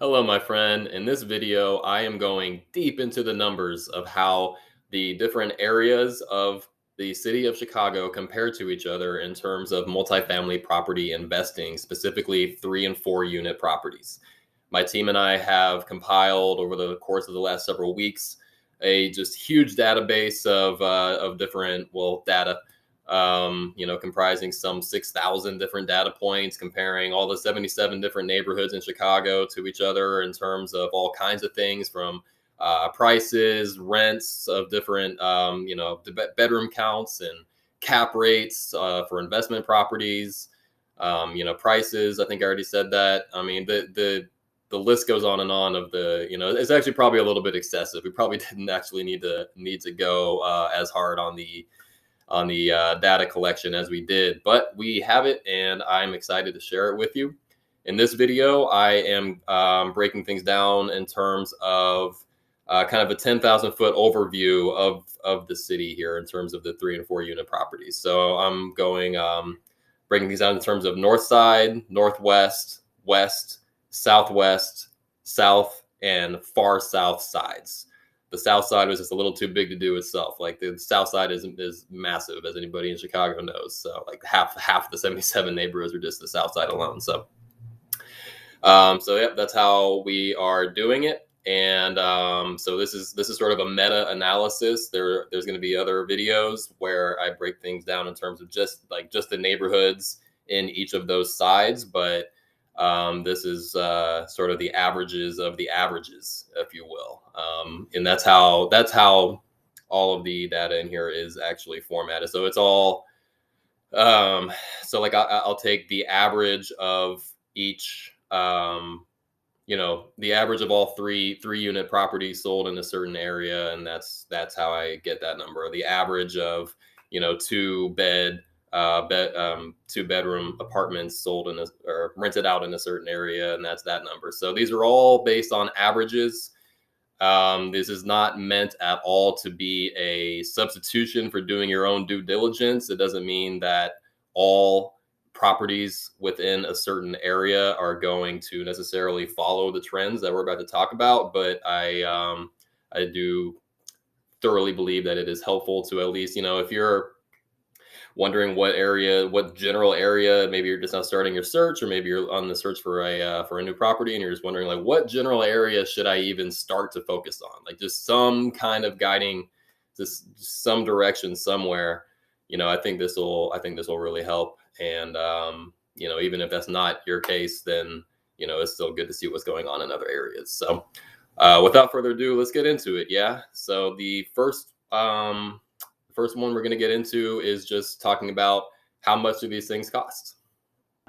Hello, my friend. In this video, I am going deep into the numbers of how the different areas of the city of Chicago compare to each other in terms of multifamily property investing, specifically 3 and 4 unit properties. My team and I have compiled over the course of the last several weeks a just huge database of different data comprising some 6,000 different data points, comparing all the 77 different neighborhoods in Chicago to each other in terms of all kinds of things from prices, rents of different, bedroom counts and cap rates for investment properties, prices. I think I already said that. I mean, the list goes on and on of it's actually probably a little bit excessive. We probably didn't actually need to go as hard on the data collection as we did, but we have it and I'm excited to share it with you. In this video, I am breaking things down in terms of kind of a 10,000 foot overview of the city here in terms of the 3 and 4 unit properties. So I'm going breaking these down in terms of north side, northwest, west, southwest, south, and far south sides. The south side was just a little too big to do itself. Like the south side is massive, as anybody in Chicago knows. So like half of the 77 neighborhoods are just the south side alone. So yeah, that's how we are doing it. And so this is sort of a meta analysis. There's going to be other videos where I break things down in terms of just the neighborhoods in each of those sides, but this is sort of the averages of the averages, if you will. And that's how all of the data in here is actually formatted. So it's all so like I'll take the average of each, the average of all three unit properties sold in a certain area, and that's how I get that number. The average of two bedroom apartments sold or rented out in a certain area, and that's that number. So these are all based on averages. This is not meant at all to be a substitution for doing your own due diligence. It doesn't mean that all properties within a certain area are going to necessarily follow the trends that we're about to talk about, but I do thoroughly believe that it is helpful to at least, if you're wondering what general area, maybe you're just now starting your search, or maybe you're on the search for a new property and you're just wondering like, what general area should I even start to focus on? Like just some kind of guiding, just some direction somewhere. I think this will really help. And even if that's not your case, then it's still good to see what's going on in other areas. So without further ado, let's get into it. Yeah. So the first one we're going to get into is just talking about how much do these things cost.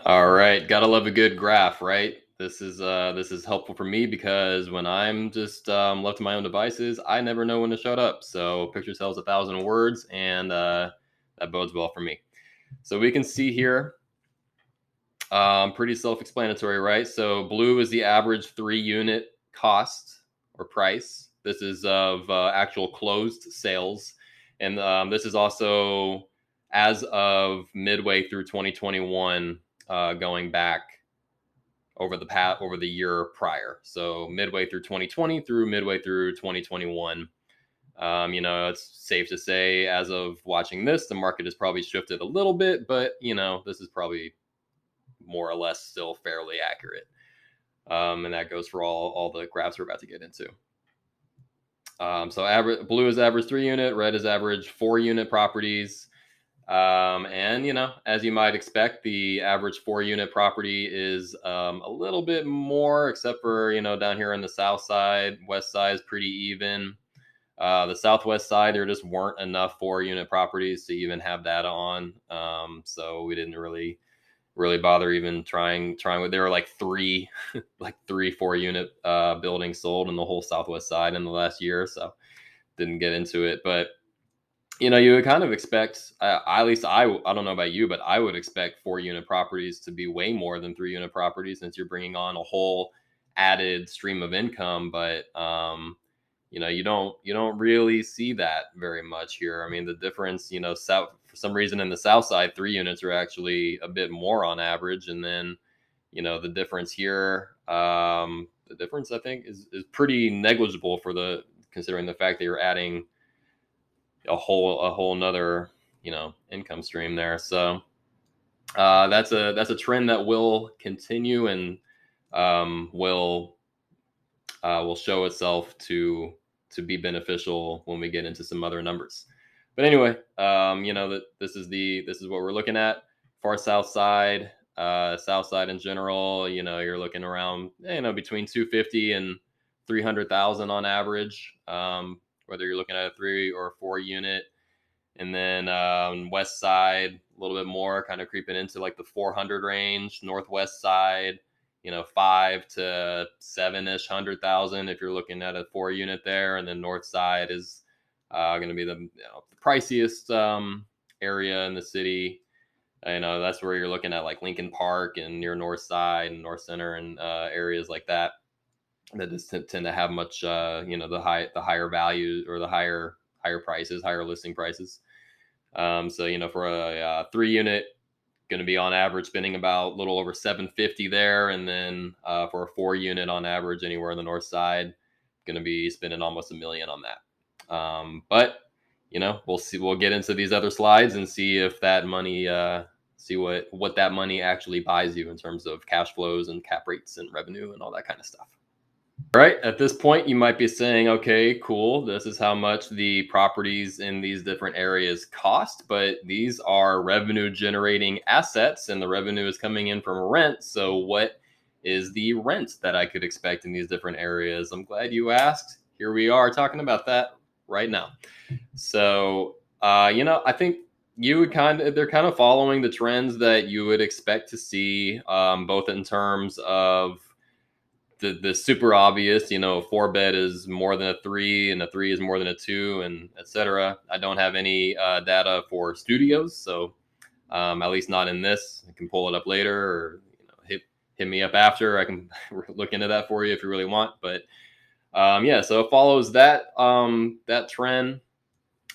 All right, gotta love a good graph, right? This is helpful for me because when I'm just left to my own devices, I never know when to shut up. So picture tells 1,000 words, and that bodes well for me. So we can see here, pretty self-explanatory, right? So blue is the average 3 unit cost or price. This is of actual closed sales. And this is also as of midway through 2021, going back over the year prior. So midway through 2020 through midway through 2021. It's safe to say as of watching this, the market has probably shifted a little bit, but this is probably more or less still fairly accurate. And that goes for all the graphs we're about to get into. So blue is average 3 unit, red is average 4 unit properties. And as you might expect, the average 4 unit property is a little bit more, except for, down here on the south side. West side is pretty even. The southwest side, there just weren't enough 4 unit properties to even have data on. So we didn't really bother even trying with. There were like three 4 unit buildings sold in the whole southwest side in the last year, so didn't get into it. But you would kind of expect, at least I don't know about you, but I would expect 4 unit properties to be way more than 3 unit properties, since you're bringing on a whole added stream of income. But you don't really see that very much here. I mean, the difference, south, for some reason in the south side, 3 units are actually a bit more on average, and then the difference here, the difference I think is pretty negligible for considering the fact that you're adding a whole nother income stream there. So that's a trend that will continue and will show itself to be beneficial when we get into some other numbers. But anyway, that this is what we're looking at. Far south side in general, you're looking around, between 250 and 300,000 on average, whether you're looking at a 3 or 4 unit. And then west side, a little bit more, kind of creeping into like the 400 range. Northwest side, 5 to 7-ish 100,000 if you're looking at a 4 unit there. And then north side is going to be the priciest area in the city. That's where you're looking at like Lincoln Park and near North Side and North Center and areas like that just tend to have much the higher values or the higher prices, higher listing prices. So for a 3 unit, going to be on average spending about a little over 750 there, and then for a 4 unit on average anywhere on the north side, going to be spending almost $1 million on that. But we'll see. We'll get into these other slides and see if that money, see what that money actually buys you in terms of cash flows and cap rates and revenue and all that kind of stuff. All right, at this point, you might be saying, okay, cool, this is how much the properties in these different areas cost, but these are revenue generating assets and the revenue is coming in from rent. So what is the rent that I could expect in these different areas? I'm glad you asked. Here we are talking about that right now. So, I think they're kind of following the trends that you would expect to see, both in terms of the super obvious, a 4-bed is more than a 3 and a 3 is more than a 2, and etc. I don't have any data for studios, so at least not in this. I can pull it up later, or hit me up after. I can look into that for you if you really want. But so it follows that trend.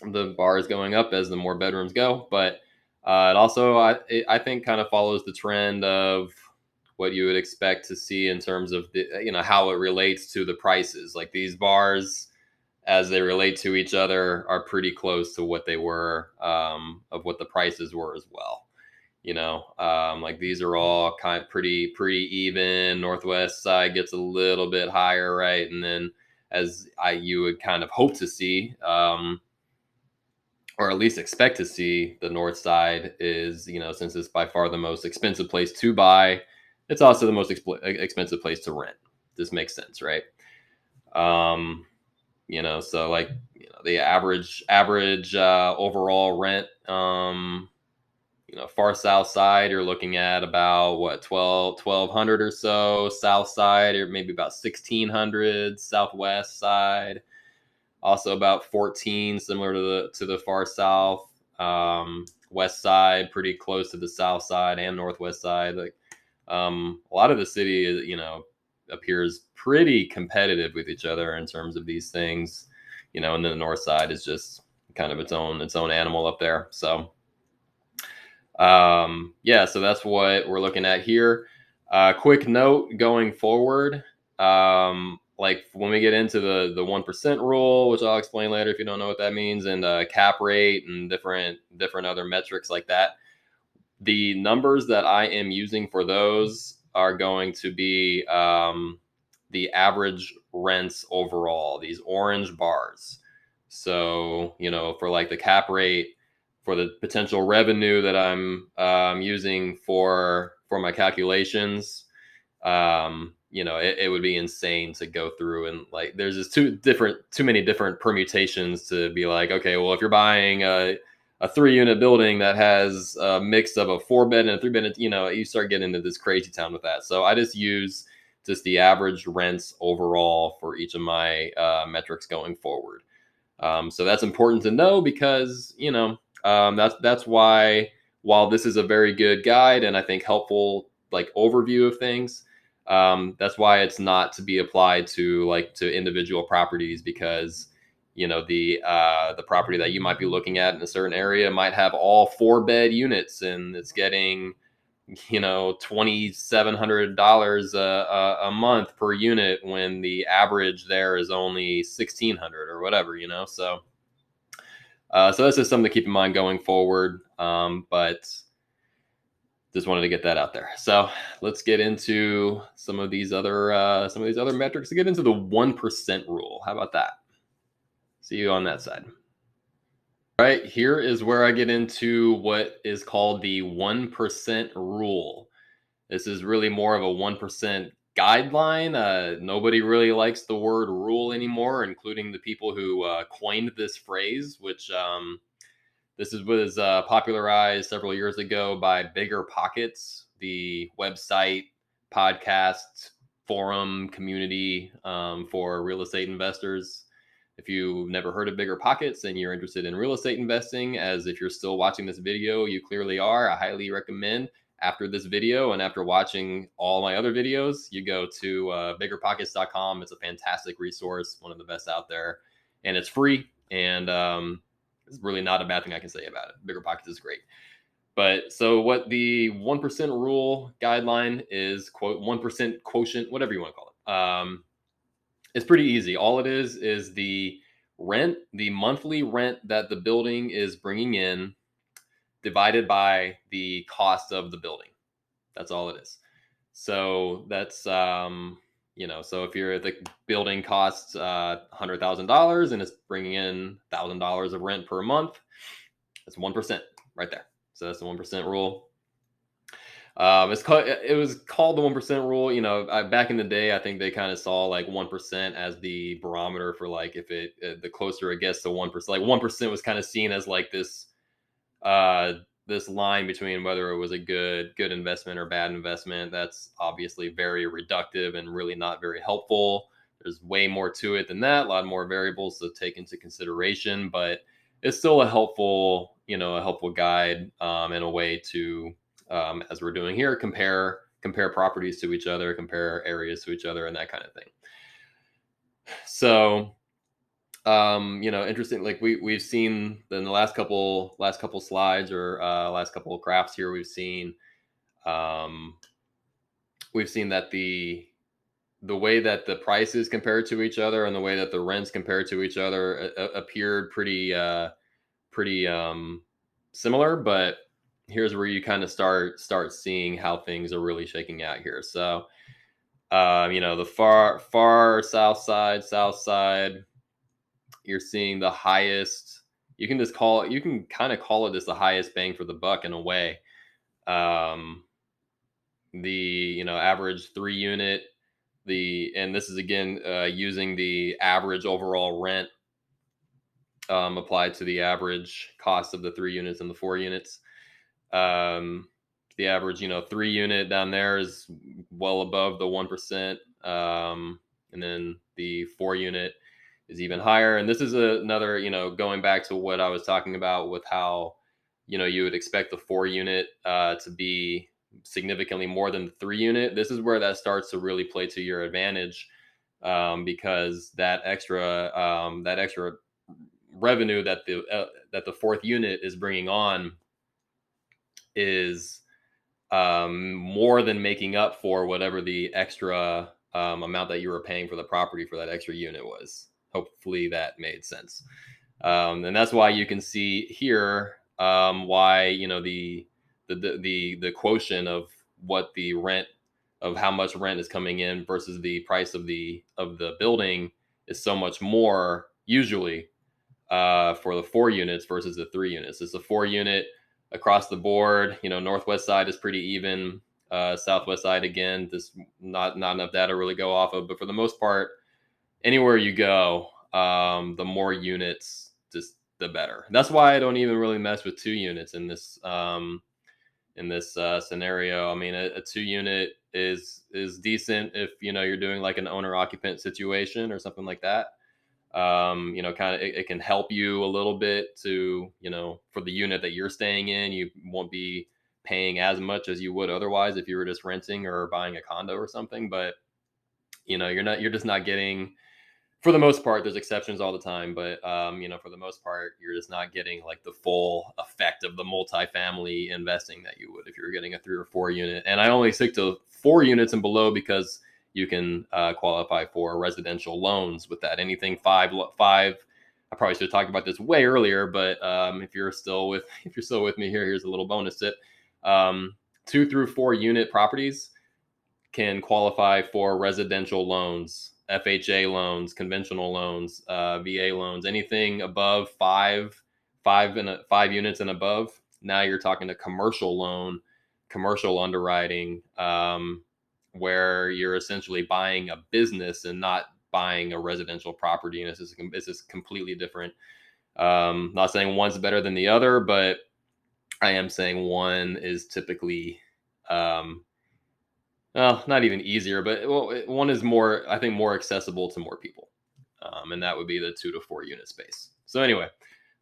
The bar is going up as the more bedrooms go, but it also I think kind of follows the trend of what you would expect to see in terms of how it relates to the prices. Like these bars, as they relate to each other, are pretty close to what they were, of what the prices were as well. Like these are all kind of pretty even. Northwest side gets a little bit higher, right? And then you would kind of hope to see, or at least expect to see, the north side is, since it's by far the most expensive place to buy, it's also the most expensive place to rent. This makes sense, right? So like, the average overall rent, far south side, you're looking at about what, 1,200 or so. South side, or maybe about 1,600. Southwest side, also about 14, similar to the far south. West side, pretty close to the south side and northwest side. Like a lot of the city, appears pretty competitive with each other in terms of these things, and then the north side is just kind of its own animal up there. So so that's what we're looking at here. Quick note going forward, like when we get into the 1% rule, which I'll explain later if you don't know what that means, and cap rate and different other metrics like that, the numbers that I am using for those are going to be the average rents overall, these orange bars. So, for like the cap rate, for the potential revenue that I'm using for my calculations, it would be insane to go through and like, there's just too many different permutations to be like, okay, well, if you're buying a 3-unit building that has a mix of a 4-bed and a 3-bed, you start getting into this crazy town with that. So I just use the average rents overall for each of my metrics going forward. So that's important to know because, that's why, while this is a very good guide and I think helpful, like, overview of things, that's why it's not to be applied to individual properties, because the property that you might be looking at in a certain area might have all 4-bed units and it's getting $2,700 a month per unit when the average there is only 1,600 or whatever, so that's just something to keep in mind going forward. But just wanted to get that out there. So let's get into some of these other metrics to get into the 1% rule. How about that? See you on that side. All right, here is where I get into what is called the 1% rule. This is really more of a 1% guideline. Nobody really likes the word rule anymore, including the people who coined this phrase, which was popularized several years ago by Bigger Pockets, the website, podcast, forum community for real estate investors. If you've never heard of Bigger Pockets and you're interested in real estate investing, as if you're still watching this video, you clearly are, I highly recommend after this video and after watching all my other videos, you go to biggerpockets.com. It's a fantastic resource, one of the best out there, and it's free. And it's really not a bad thing I can say about it. Bigger Pockets is great. But so what the 1% rule guideline is, quote, 1% quotient, whatever you want to call it. It's pretty easy. All it is the rent, the monthly rent that the building is bringing in divided by the cost of the building. That's all it is. So that's, so if the building costs $100,000 and it's bringing in $1,000 of rent per month, that's 1% right there. So that's the 1% rule. It was called the 1% rule. Back in the day, I think they kind of saw like 1% as the barometer for like if the closer it gets to 1%, like 1% was kind of seen as like this line between whether it was a good investment or bad investment. That's obviously very reductive and really not very helpful. There's way more to it than that, a lot more variables to take into consideration, but it's still a helpful guide and a way to, as we're doing here, compare properties to each other, compare areas to each other, and that kind of thing. So interesting. Like we've seen in the last couple slides or last couple of graphs here, we've seen that the way that the prices compared to each other and the way that the rents compared to each other appeared pretty similar. But here's where you kind of start seeing how things are really shaking out here. So the far south side, you're seeing the highest. You can kind of call it this the highest bang for the buck in a way. The average 3-unit, and this is again using the average overall rent applied to the average cost of the 3 units and the 4 units. The average 3-unit down there is well above the 1%, and then the 4-unit is even higher. And this is another, going back to what I was talking about with how, you would expect the 4-unit to be significantly more than the 3-unit. This is where that starts to really play to your advantage, because that extra revenue that the 4th unit is bringing on is more than making up for whatever the extra amount that you were paying for the property for that extra unit was. Hopefully that made sense. And that's why you can see here why the quotient of what the rent of how much rent is coming in versus the price of the building is so much more usually for the 4 units versus the 3 units. It's a 4-unit across the board. Northwest side is pretty even. Southwest side, again, this not enough data to really go off of, but for the most part, anywhere you go, the more units, just the better. That's why I don't even really mess with 2 units in this scenario. I mean, a 2-unit is decent if you're doing like an owner occupant situation or something like that. Kind of it can help you a little bit to for the unit that you're staying in. You won't be paying as much as you would otherwise if you were just renting or buying a condo or something. But you're just not getting for the most part, there's exceptions all the time, but for the most part, you're just not getting like the full effect of the multifamily investing that you would if you were getting a 3 or 4 unit. And I only stick to 4 units and below because you can qualify for residential loans with that. Anything five. I probably should have talked about this way earlier, but if you're still with me here, here's a little bonus tip: 2 through 4 unit properties can qualify for residential loans, FHA loans, conventional loans, VA loans, anything above 5 units and above. Now you're talking a commercial loan, commercial underwriting, where you're essentially buying a business and not buying a residential property. And this is completely different. Not saying one's better than the other, but I am saying one is typically, well, not even easier, but one is more, I think, more accessible to more people, and that would be the 2 to 4 unit space. So anyway,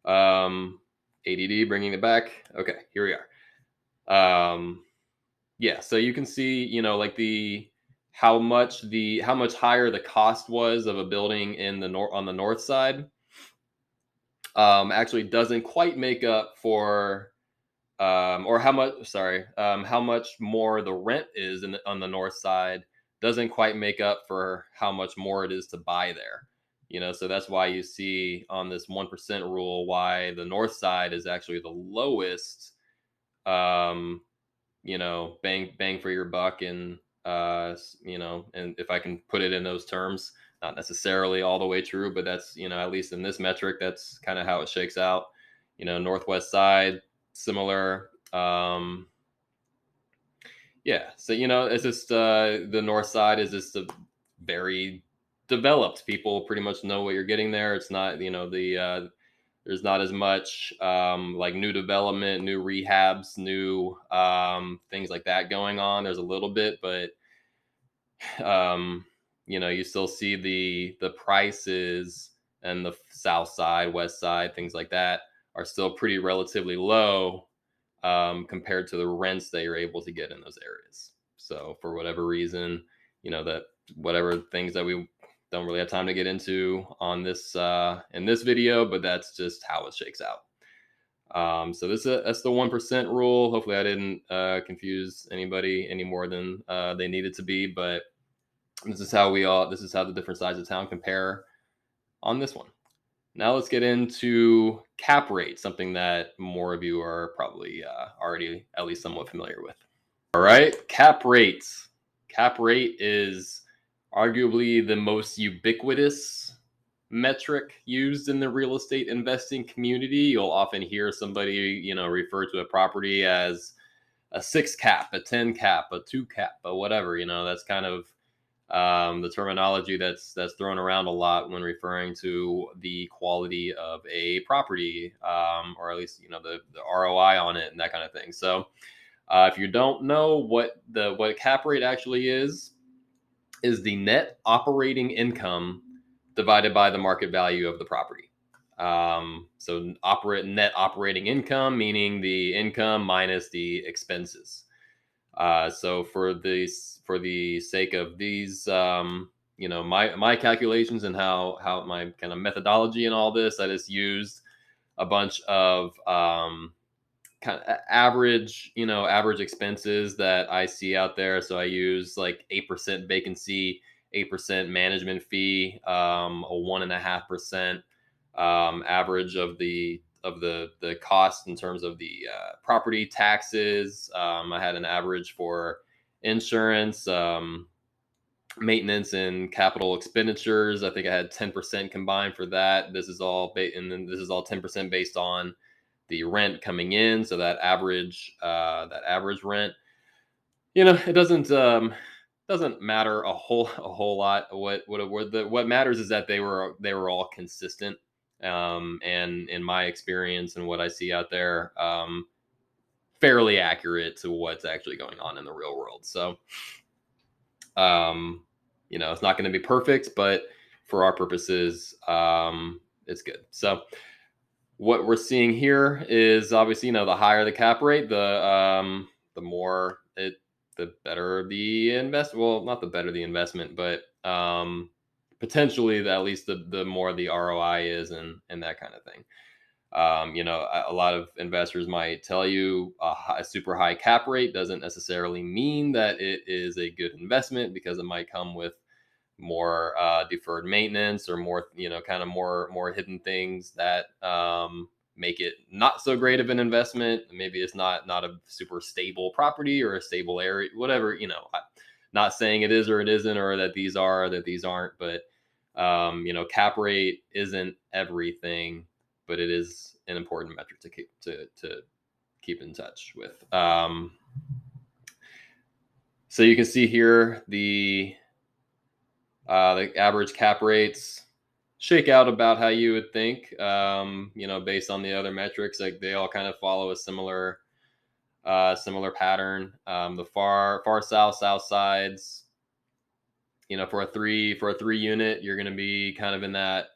ADD bringing it back. Okay, here we are. Yeah, so you can see, like how much higher the cost was of a building in the on the north side. Actually doesn't quite make up for or how much more the rent is on the north side doesn't quite make up for how much more it is to buy there. So that's why you see on this 1% rule why the north side is actually the lowest, um, bang for your buck, and and if I can put it in those terms, not necessarily all the way true, but that's, at least in this metric, that's kind of how it shakes out. Northwest side, similar. Yeah, so it's just the north side is just a very developed. People pretty much know what you're getting there. It's not, there's not as much like new development, new rehabs, new things like that going on. There's a little bit, but you still see the prices, and the south side, west side, things like that are still pretty relatively low compared to the rents that you're able to get in those areas. So for whatever reason, that whatever things that we don't really have time to get into on this in this video, but that's just how it shakes out. So that's the 1% rule. Hopefully I didn't confuse anybody any more than they needed to be, but this is how the different sides of town compare on this one. Now let's get into cap rate, something that more of you are probably already at least somewhat familiar with. All right, cap rates. Cap rate is arguably the most ubiquitous metric used in the real estate investing community. You'll often hear somebody, refer to a property as a 6 cap, a 10 cap, a 2 cap, but whatever. That's kind of the terminology that's thrown around a lot when referring to the quality of a property, or at least the ROI on it and that kind of thing. So if you don't know what cap rate actually is the net operating income divided by the market value of the property. So net operating income, meaning the income minus the expenses. So for the sake of these, my calculations and how my kind of methodology and all this, I just used a bunch of kind of average expenses that I see out there. So I use like 8% vacancy, 8% management fee, a 1.5% average of the cost in terms of the property taxes. I had an average for insurance, maintenance, and capital expenditures. I think I had 10% combined for that. This is all and then this is all 10% based on the rent coming in. So that average rent, it doesn't matter a whole lot. What matters is that they were all consistent. And in my experience and what I see out there, fairly accurate to what's actually going on in the real world. So, it's not going to be perfect, but for our purposes, it's good. So what we're seeing here is obviously, the higher the cap rate, the better the investment. Well, not the better the investment, but potentially at least the more the ROI is, and that kind of thing. A lot of investors might tell you a super high cap rate doesn't necessarily mean that it is a good investment, because it might come with more deferred maintenance, or more, kind of more hidden things that make it not so great of an investment. Maybe it's not a super stable property or a stable area, whatever. Not saying it is or it isn't, or that these are, that these aren't, but cap rate isn't everything, but it is an important metric to keep in touch with. So you can see here the average cap rates shake out about how you would think. Based on the other metrics, like they all kind of follow a similar pattern. The far south sides, for a three unit, you're going to be kind of in that,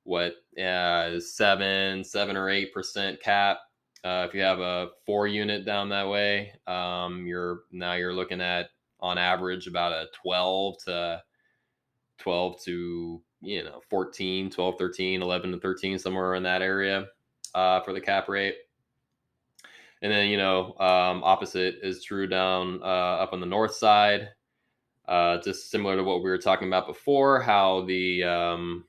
what, 7 or 8% cap. If you have a 4 unit down that way, you're looking at, on average, about a 14, 12, 13, 11 to 13, somewhere in that area for the cap rate. And then, opposite is true down up on the north side. Just similar to what we were talking about before, how the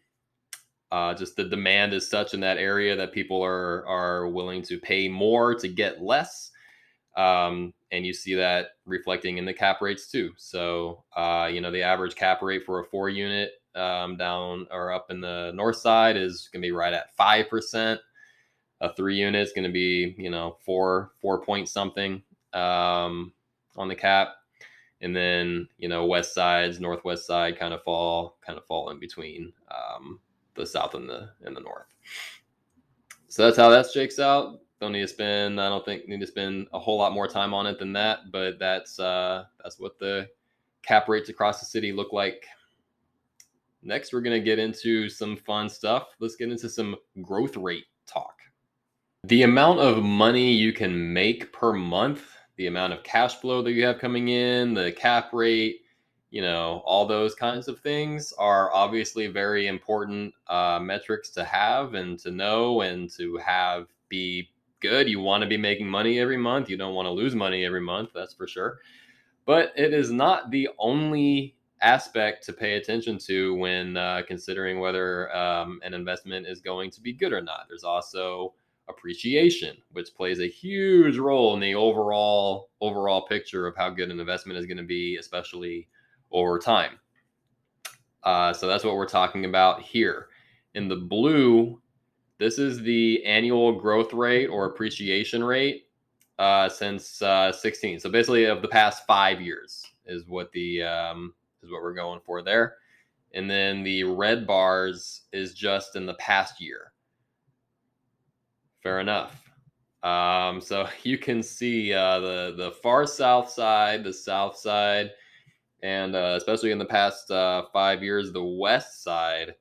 just the demand is such in that area that people are willing to pay more to get less. And you see that reflecting in the cap rates too. So, the average cap rate for a 4 unit down or up in the north side is going to be right at 5%. A 3 unit is going to be, 4 point something on the cap. And then, west sides, northwest side kind of fall in between the south and the north. So that's how that shakes out. I don't think need to spend a whole lot more time on it than that, but that's what the cap rates across the city look like. Next, we're going to get into some fun stuff. Let's get into some growth rate talk. The amount of money you can make per month, the amount of cash flow that you have coming in, the cap rate, all those kinds of things are obviously very important metrics to have and to know and to have be good. You want to be making money every month. You don't want to lose money every month, that's for sure. But it is not the only aspect to pay attention to when considering whether an investment is going to be good or not. There's also appreciation, which plays a huge role in the overall picture of how good an investment is going to be, especially over time. So that's what we're talking about here. In the blue, this is the annual growth rate or appreciation rate since 16. So basically, of the past 5 years is what we're going for there. And then the red bars is just in the past year. Fair enough. So you can see the far south side, the south side, and especially in the past 5 years, the west side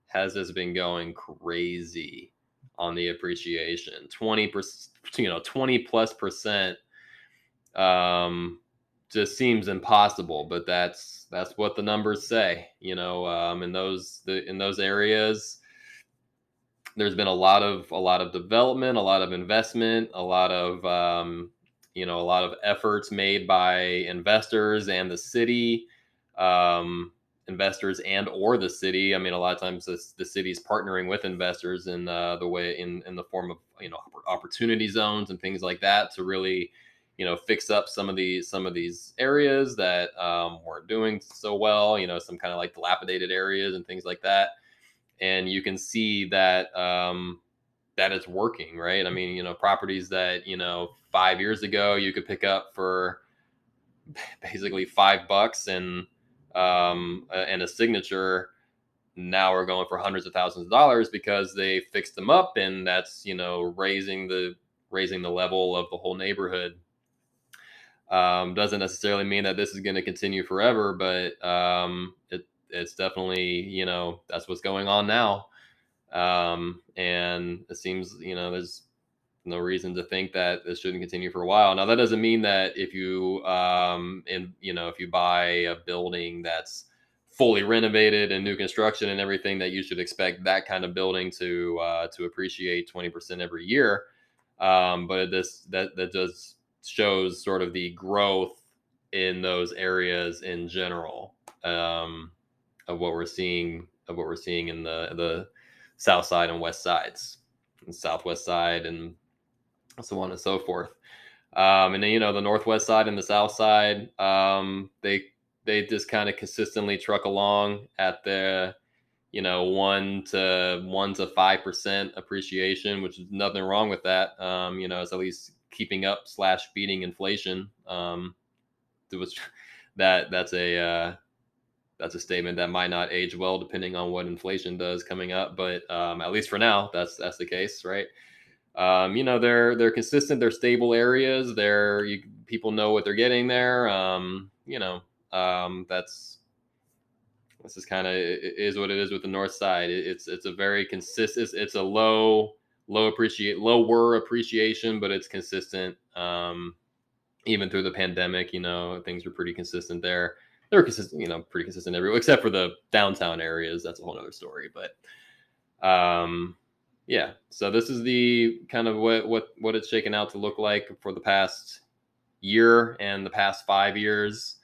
has just been going crazy on the appreciation. 20%, 20+%. Just seems impossible, but that's what the numbers say. In those areas, there's been a lot of development, a lot of investment, a lot of efforts made by investors and the city, investors and or the city. I mean, a lot of times the city's partnering with investors in the form of opportunity zones and things like that to really fix up some of these areas that weren't doing so well. Some kind of like dilapidated areas and things like that. And you can see that that it's working, right? I mean, properties that 5 years ago you could pick up for basically $5 and a signature, now we're going for hundreds of thousands of dollars because they fixed them up, and that's raising the level of the whole neighborhood. Doesn't necessarily mean that this is going to continue forever, but it's definitely that's what's going on now. And it seems there's no reason to think that this shouldn't continue for a while. Now, that doesn't mean that if you if you buy a building that's fully renovated and new construction and everything, that you should expect that kind of building to appreciate 20% every year. But that does shows sort of the growth in those areas in general, of what we're seeing in the south side and west sides, and southwest side, and so on and so forth. And then, the northwest side and the south side, they just kind of consistently truck along at the 1 to 5% appreciation, which is nothing wrong with that. It's at least keeping up / beating inflation. Which that's a statement that might not age well depending on what inflation does coming up, but at least for now, that's the case, right? They're consistent, they're stable areas. People know what they're getting there. That's this is kind of is what it is with the north side. It's a very consistent. It's a lower appreciation, but it's consistent. Even through the pandemic, things were pretty consistent there. They were consistent, pretty consistent everywhere except for the downtown areas. That's a whole other story. But yeah. So this is the kind of what it's shaken out to look like for the past year and the past 5 years.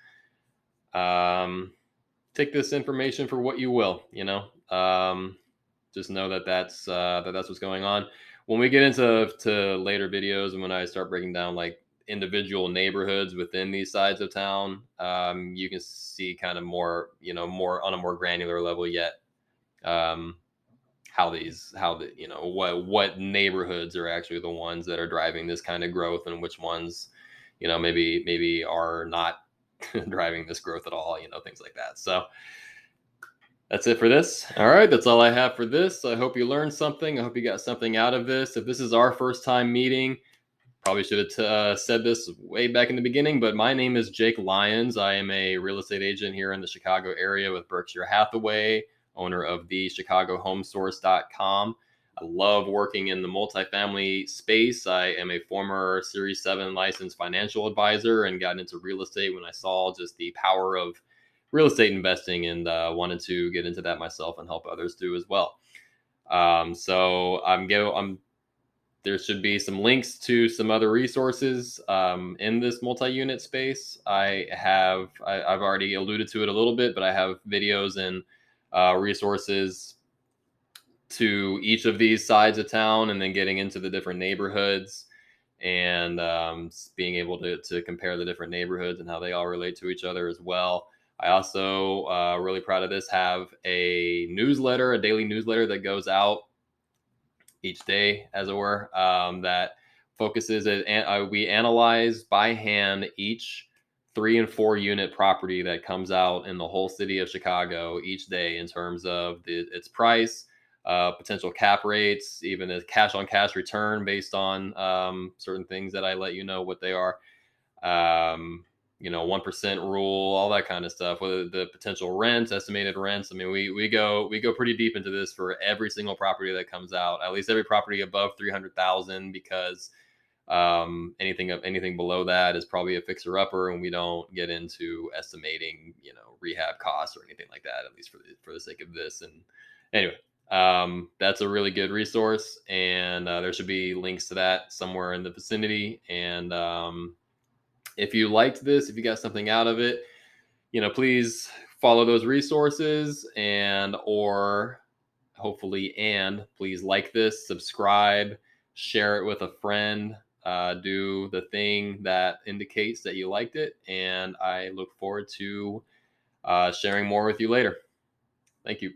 Take this information for what you will. Just know that that's what's going on. When we get into later videos, and when I start breaking down like individual neighborhoods within these sides of town, you can see kind of more on a more granular level yet, what neighborhoods are actually the ones that are driving this kind of growth, and which ones maybe are not driving this growth at all, things like that. So that's it for this. All right, that's all I have for this. I hope you learned something. I hope you got something out of this. If this is our first time meeting, probably should have said this way back in the beginning, but my name is Jake Lyons. I am a real estate agent here in the Chicago area with Berkshire Hathaway, owner of the ChicagoHomeSource.com. I love working in the multifamily space. I am a former Series 7 licensed financial advisor and got into real estate when I saw just the power of real estate investing, and wanted to get into that myself and help others do as well. So there should be some links to some other resources in this multi-unit space. I've already alluded to it a little bit, but I have videos and resources to each of these sides of town, and then getting into the different neighborhoods, and being able to compare the different neighborhoods and how they all relate to each other as well. I also, really proud of this, have a daily newsletter that goes out each day, as it were, that focuses we analyze by hand each 3 and 4 unit property that comes out in the whole city of Chicago each day, in terms of its price, potential cap rates, even a cash on cash return based on certain things that I let you know what they are. 1% rule, all that kind of stuff, whether the potential rents, estimated rents. I mean, we go pretty deep into this for every single property that comes out, at least every property above 300,000, because anything below that is probably a fixer upper, and we don't get into estimating, rehab costs or anything like that, at least for the sake of this. And anyway, that's a really good resource, and there should be links to that somewhere in the vicinity. And if you liked this, if you got something out of it, please follow those resources, and please like this, subscribe, share it with a friend, do the thing that indicates that you liked it. And I look forward to sharing more with you later. Thank you.